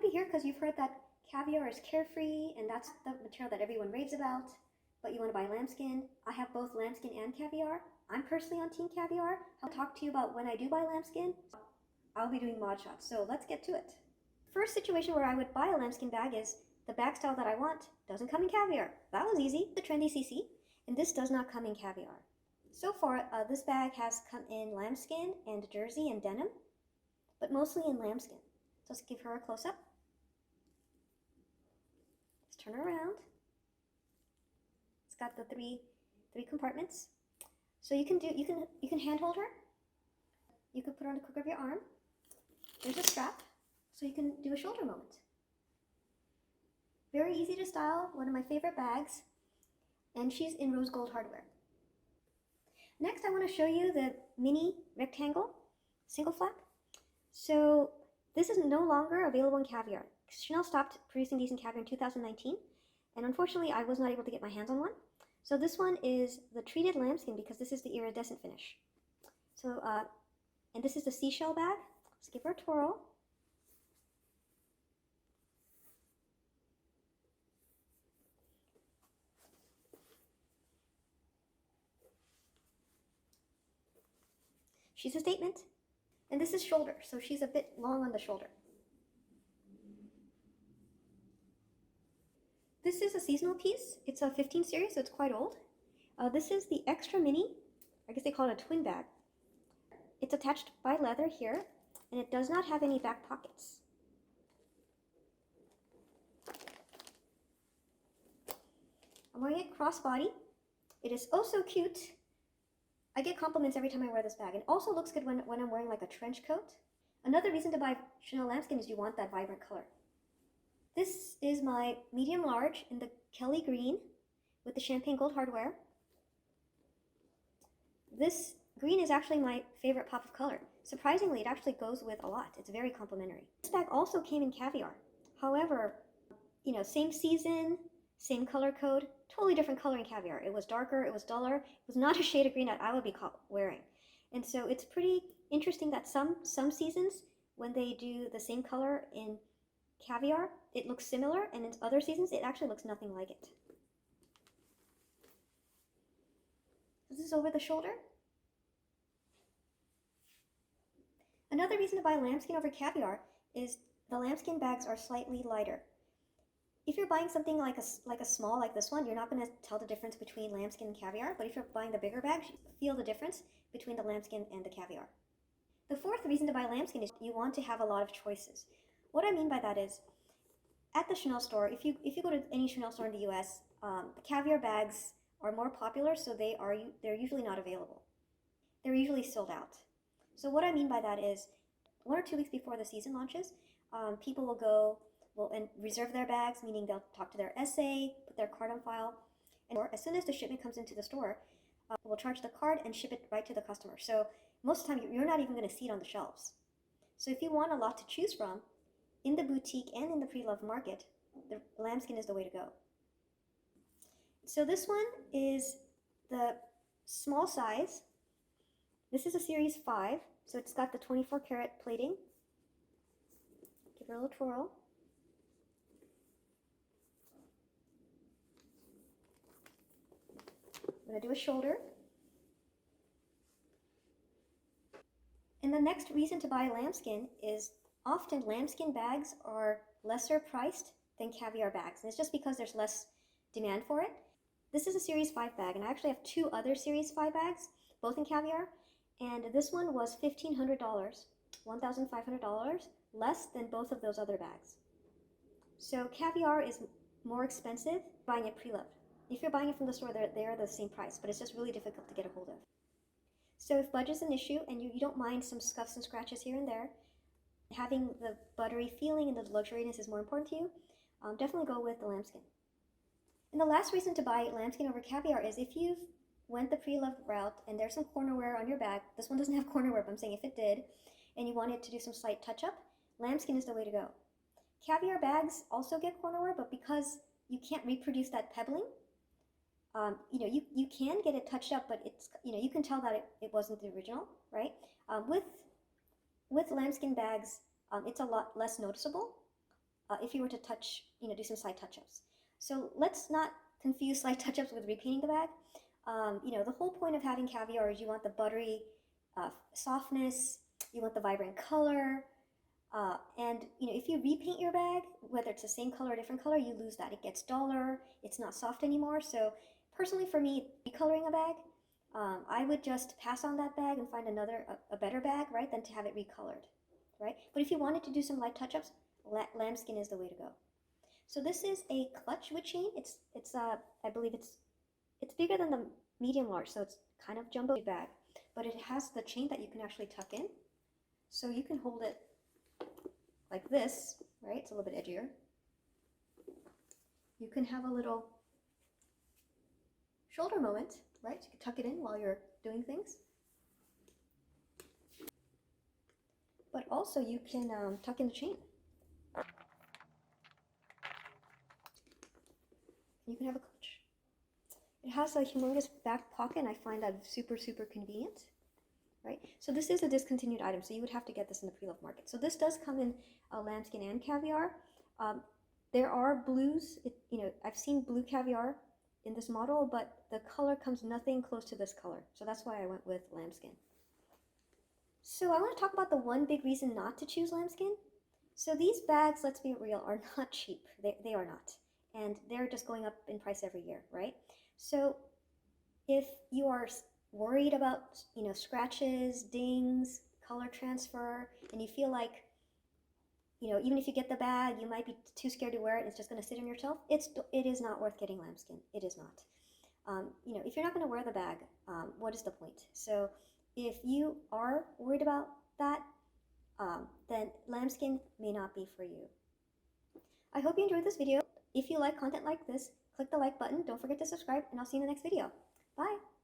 be here because you've heard that Caviar is carefree and that's the material that everyone raves about, but you want to buy lambskin. I have both lambskin and Caviar. I'm personally on Team Caviar. I'll talk to you about when I do buy lambskin. I'll be doing mod shots, so let's get to it. First situation where I would buy a lambskin bag is the bag style that I want doesn't come in Caviar. That was easy. The Trendy CC, and this does not come in Caviar. So far, this bag has come in lambskin and jersey and denim, but mostly in lambskin. So let's give her a close-up. Let's turn her around. It's got the three compartments. So you can handhold her. You can put her on the crook of your arm. There's a strap, so you can do a shoulder moment. Very easy to style, one of my favorite bags, and she's in rose gold hardware. Next, I want to show you the mini rectangle single flap. So this is no longer available in Caviar. Chanel stopped producing these in Caviar in 2019, and unfortunately I was not able to get my hands on one. So this one is the treated lambskin because this is the iridescent finish. So, and this is the Seashell bag. Let's give her a twirl. She's a statement. And this is shoulder, so she's a bit long on the shoulder. This is a seasonal piece. It's a 15 series, so it's quite old. This is the extra mini. I guess they call it a twin bag. It's attached by leather here, and it does not have any back pockets. I'm wearing it crossbody. It is oh so cute. I get compliments every time I wear this bag. It also looks good when I'm wearing like a trench coat. Another reason to buy Chanel Lambskin is you want that vibrant color. This is my medium large in the Kelly green with the champagne gold hardware. This green is actually my favorite pop of color. Surprisingly, it actually goes with a lot. It's very complimentary. This bag also came in Caviar. However, you know, same season, same color code, totally different color in Caviar. It was darker, it was duller, it was not a shade of green that I would be wearing. And so it's pretty interesting that some seasons, when they do the same color in Caviar, it looks similar, and in other seasons, it actually looks nothing like it. This is over the shoulder. Another reason to buy lambskin over Caviar is the lambskin bags are slightly lighter. If you're buying something like a small like this one, you're not going to tell the difference between lambskin and Caviar, but if you're buying the bigger bags, you feel the difference between the lambskin and the Caviar. The fourth reason to buy lambskin is you want to have a lot of choices. What I mean by that is, at the Chanel store, if you go to any Chanel store in the US, the Caviar bags are more popular, so they're usually not available. They're usually sold out. So what I mean by that is, 1 or 2 weeks before the season launches, people will go and reserve their bags, meaning they'll talk to their SA, put their card on file, and as soon as the shipment comes into the store, we'll charge the card and ship it right to the customer. So most of the time, you're not even going to see it on the shelves. So if you want a lot to choose from, in the boutique and in the pre-loved market, the lambskin is the way to go. So this one is the small size. This is a series 5, so it's got the 24 karat plating. Give her a little twirl. I'm going to do a shoulder. And the next reason to buy lambskin is often lambskin bags are lesser priced than Caviar bags, and it's just because there's less demand for it. This is a Series 5 bag, and I actually have 2 other Series 5 bags, both in Caviar, and this one was $1,500, $1,500, less than both of those other bags. So Caviar is more expensive buying it pre-loved. If you're buying it from the store, they're the same price, but it's just really difficult to get a hold of. So if budget's an issue and you don't mind some scuffs and scratches here and there, having the buttery feeling and the luxuriousness is more important to you, definitely go with the lambskin. And the last reason to buy lambskin over Caviar is if you've went the pre-loved route and there's some cornerwear on your bag. This one doesn't have cornerwear, but I'm saying if it did, and you wanted to do some slight touch-up, lambskin is the way to go. Caviar bags also get cornerwear, but because you can't reproduce that pebbling, you can get it touched up, but it's, you can tell that it wasn't the original, right? With lambskin bags, it's a lot less noticeable. if you were to do some slight touch-ups. So let's not confuse slight touch-ups with repainting the bag. The whole point of having Caviar is you want the buttery softness, you want the vibrant color, and if you repaint your bag, whether it's the same color or different color, you lose that. It gets duller, it's not soft anymore. So personally for me, recoloring a bag, I would just pass on that bag and find a better bag, right, than to have it recolored, right? But if you wanted to do some light touch-ups, lambskin is the way to go. So this is a clutch with chain. I believe it's bigger than the medium large, so it's kind of jumbo bag, but it has the chain that you can actually tuck in. So you can hold it like this, right? It's a little bit edgier. You can have a little shoulder moment, right? You can tuck it in while you're doing things. But also you can tuck in the chain. You can have a clutch. It has a humongous back pocket, and I find that super, super convenient, right? So this is a discontinued item, so you would have to get this in the pre-loved market. So this does come in lambskin and Caviar. There are blues. I've seen blue Caviar in this model, but the color comes nothing close to this color. So that's why I went with lambskin. So I want to talk about the one big reason not to choose lambskin. So these bags, let's be real, are not cheap. They are not. And they're just going up in price every year, right? So if you are worried about, scratches, dings, color transfer, and you feel like, even if you get the bag, you might be too scared to wear it, it's just going to sit on your shelf, it is not worth getting lambskin. It is not. If you're not going to wear the bag, what is the point? So if you are worried about that, then lambskin may not be for you. I hope you enjoyed this video. If you like content like this, click the like button. Don't forget to subscribe, and I'll see you in the next video. Bye!